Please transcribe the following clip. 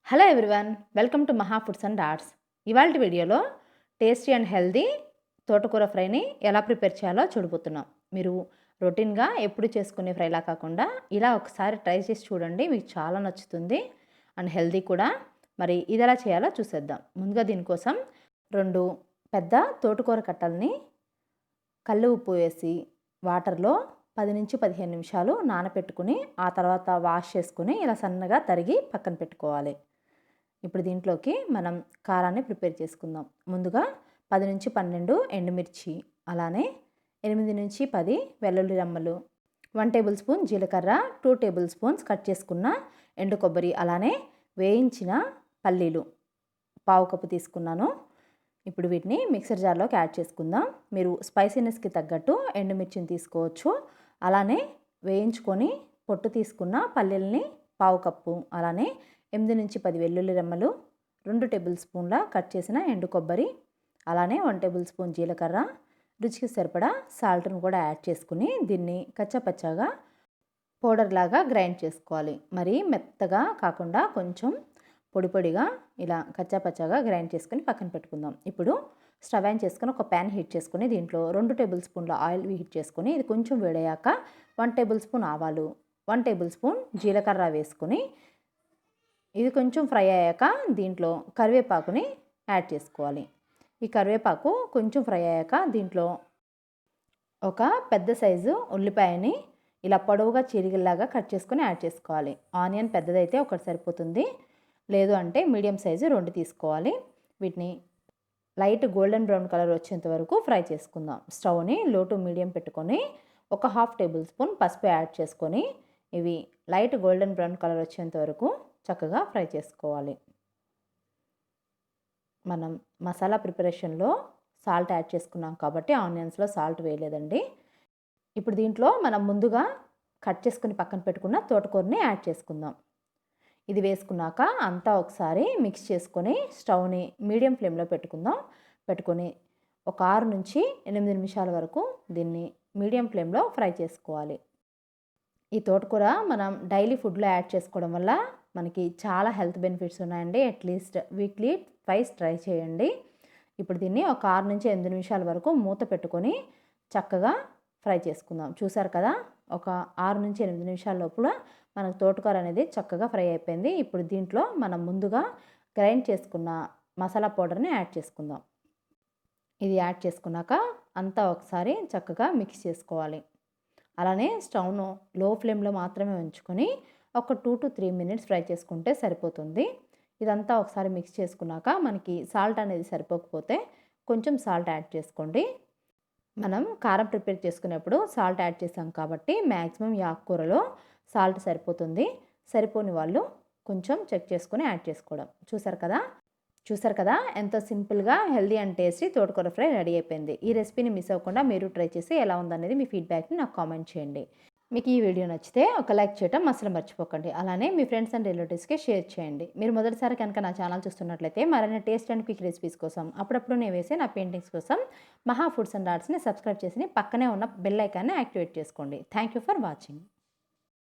Hello everyone, welcome to మహా foods and arts. ఇవాళ వీడియోలో టేస్టీ అండ్ హెల్దీ తోటకూర ఫ్రైని ఎలా ప్రిపేర్ చేయాలో చూడబోతున్నాం. మీరు రొటీన్గా ఎప్పుడు చేసుకునే ఫ్రైలా కాకుండా ఇలా ఒకసారి ట్రై చేసి చూడండి, మీకు చాలా నచ్చుతుంది అండ్ హెల్దీ కూడా. మరి ఇది ఎలా చేయాలో చూసేద్దాం. ముందుగా దీనికోసం 2 పెద్ద తోటకూర కట్టల్ని కల్లు ఉప్పు వేసి వాటర్లో 10 నుంచి 15 నిమిషాలు నానపెట్టుకుని ఆ తర్వాత వాష్ చేసుకుని ఇలా సన్నగా తరిగి పక్కన పెట్టుకోవాలి. ఇప్పుడు దీంట్లోకి మనం కారాన్ని ప్రిపేర్ చేసుకుందాం. ముందుగా 10 నుంచి 12 ఎండుమిర్చి, అలానే 8 నుంచి 10 వెల్లుల్లి రెమ్మలు, 1 టేబుల్ స్పూన్ జీలకర్ర, 2 టేబుల్ స్పూన్స్ కట్ చేసుకున్న ఎండు కొబ్బరి, అలానే వేయించిన పల్లీలు పావు కప్పు తీసుకున్నాను. ఇప్పుడు వీటిని మిక్సర్ జార్లోకి యాడ్ చేసుకుందాం. మీరు స్పైసీనెస్కి తగ్గట్టు ఎండుమిర్చిని తీసుకోవచ్చు. అలానే వేయించుకొని పొట్టు తీసుకున్న పల్లీలని పావు కప్పు, అలానే 8 నుంచి 10 వెల్లుల్లి రెమ్మలు, 2 టేబుల్ స్పూన్ల కట్ చేసిన ఎండు కొబ్బరి, అలానే 1 టేబుల్ స్పూన్ జీలకర్ర, రుచికి సరిపడా సాల్ట్ను కూడా యాడ్ చేసుకుని దీన్ని కచ్చాపచ్చాగా పౌడర్ లాగా గ్రైండ్ చేసుకోవాలి. మరీ మెత్తగా కాకుండా కొంచెం పొడి పొడిగా ఇలా కచ్చాపచ్చాగా గ్రైండ్ చేసుకుని పక్కన పెట్టుకుందాం. ఇప్పుడు స్టవ్ ఆన్ చేసుకుని ఒక ప్యాన్ హీట్ చేసుకుని దీంట్లో 2 టేబుల్ స్పూన్ల ఆయిల్ హీట్ చేసుకుని ఇది కొంచెం వేడయ్యాక 1 టేబుల్ స్పూన్ ఆవాలు, 1 టేబుల్ స్పూన్ జీలకర్ర వేసుకుని ఇది కొంచెం ఫ్రై అయ్యాక దీంట్లో కరివేపాకుని యాడ్ చేసుకోవాలి. ఈ కరివేపాకు కొంచెం ఫ్రై అయ్యాక దీంట్లో ఒక పెద్ద సైజు ఉల్లిపాయని ఇలా పొడవుగా చీలికల్లాగా కట్ చేసుకుని యాడ్ చేసుకోవాలి. ఆనియన్ పెద్దదైతే ఒకటి సరిపోతుంది, లేదు అంటే మీడియం సైజు 2 తీసుకోవాలి. వీటిని లైట్ గోల్డెన్ బ్రౌన్ కలర్ వచ్చేంత వరకు ఫ్రై చేసుకుందాం. స్టవ్ని లో టు మీడియం పెట్టుకొని ఒక 1/2 టేబుల్ స్పూన్ పసుపు యాడ్ చేసుకొని ఇవి లైట్ గోల్డెన్ బ్రౌన్ కలర్ వచ్చేంత వరకు చక్కగా ఫ్రై చేసుకోవాలి. మనం మసాలా ప్రిపరేషన్లో సాల్ట్ యాడ్ చేసుకున్నాం కాబట్టి ఆనియన్స్లో సాల్ట్ వేయలేదండి. ఇప్పుడు దీంట్లో మనం ముందుగా కట్ చేసుకుని పక్కన పెట్టుకున్న తోటకూరని యాడ్ చేసుకుందాం. ఇది వేసుకున్నాక అంతా ఒకసారి మిక్స్ చేసుకొని స్టవ్ని మీడియం ఫ్లేమ్లో పెట్టుకొని ఒక 6 నుంచి 8 నిమిషాల వరకు దీన్ని మీడియం ఫ్లేమ్లో ఫ్రై చేసుకోవాలి. ఈ తోటకూర మనం డైలీ ఫుడ్లో యాడ్ చేసుకోవడం వల్ల మనకి చాలా హెల్త్ బెనిఫిట్స్ ఉన్నాయండి. అట్లీస్ట్ వీక్లీ ట్వైస్ ట్రై చేయండి. ఇప్పుడు దీన్ని ఒక 6 నుంచి 8 నిమిషాల వరకు మూత పెట్టుకొని చక్కగా ఫ్రై చేసుకుందాం. చూసారు కదా, ఒక 6 నుంచి 8 నిమిషాల లోపల మనకు తోటకూర అనేది చక్కగా ఫ్రై అయిపోయింది. ఇప్పుడు దీంట్లో మనం ముందుగా గ్రైండ్ చేసుకున్న మసాలా పౌడర్ని యాడ్ చేసుకుందాం. ఇది యాడ్ చేసుకున్నాక అంతా ఒకసారి చక్కగా మిక్స్ చేసుకోవాలి. అలానే స్టవ్ను లో ఫ్లేమ్లో మాత్రమే ఉంచుకొని ఒక 2 to 3 మినిట్స్ ఫ్రై చేసుకుంటే సరిపోతుంది. ఇదంతా ఒకసారి మిక్స్ చేసుకున్నాక మనకి సాల్ట్ అనేది సరిపోకపోతే కొంచెం సాల్ట్ యాడ్ చేసుకోండి. మనం కారం ప్రిపేర్ చేసుకునేప్పుడు సాల్ట్ యాడ్ చేసాం కాబట్టి మ్యాక్సిమం ఈ ఆకుకూరలో సాల్ట్ సరిపోతుంది. సరిపోని వాళ్ళు కొంచెం చెక్ చేసుకొని యాడ్ చేసుకోవడం. చూసారు కదా ఎంతో సింపుల్గా హెల్దీ అండ్ టేస్టీ తోటకూర ఫ్రై రెడీ అయిపోయింది. ఈ రెసిపీని మిస్ అవ్వకుండా మీరు ట్రై చేసి ఎలా ఉందనేది మీ ఫీడ్బ్యాక్ని నాకు కామెంట్ చేయండి. మీకు ఈ వీడియో నచ్చితే ఒక లైక్ చేయడం అసలు మర్చిపోకండి. అలానే మీ ఫ్రెండ్స్ అండ్ రిలేటివ్స్కి షేర్ చేయండి. మీరు మొదటిసారి కనుక నా ఛానల్ చూస్తున్నట్లయితే మరిన్ని టేస్ట్ అండ్ క్విక్ రెసిపీస్ కోసం అప్పుడప్పుడు నేను వేసే నా పెయింటింగ్స్ కోసం మహా ఫుడ్స్ అండ్ ఆర్ట్స్ని సబ్స్క్రైబ్ చేసి పక్కనే ఉన్న బెల్ ఐకాన్ని యాక్టివేట్ చేసుకోండి. Thank you for watching.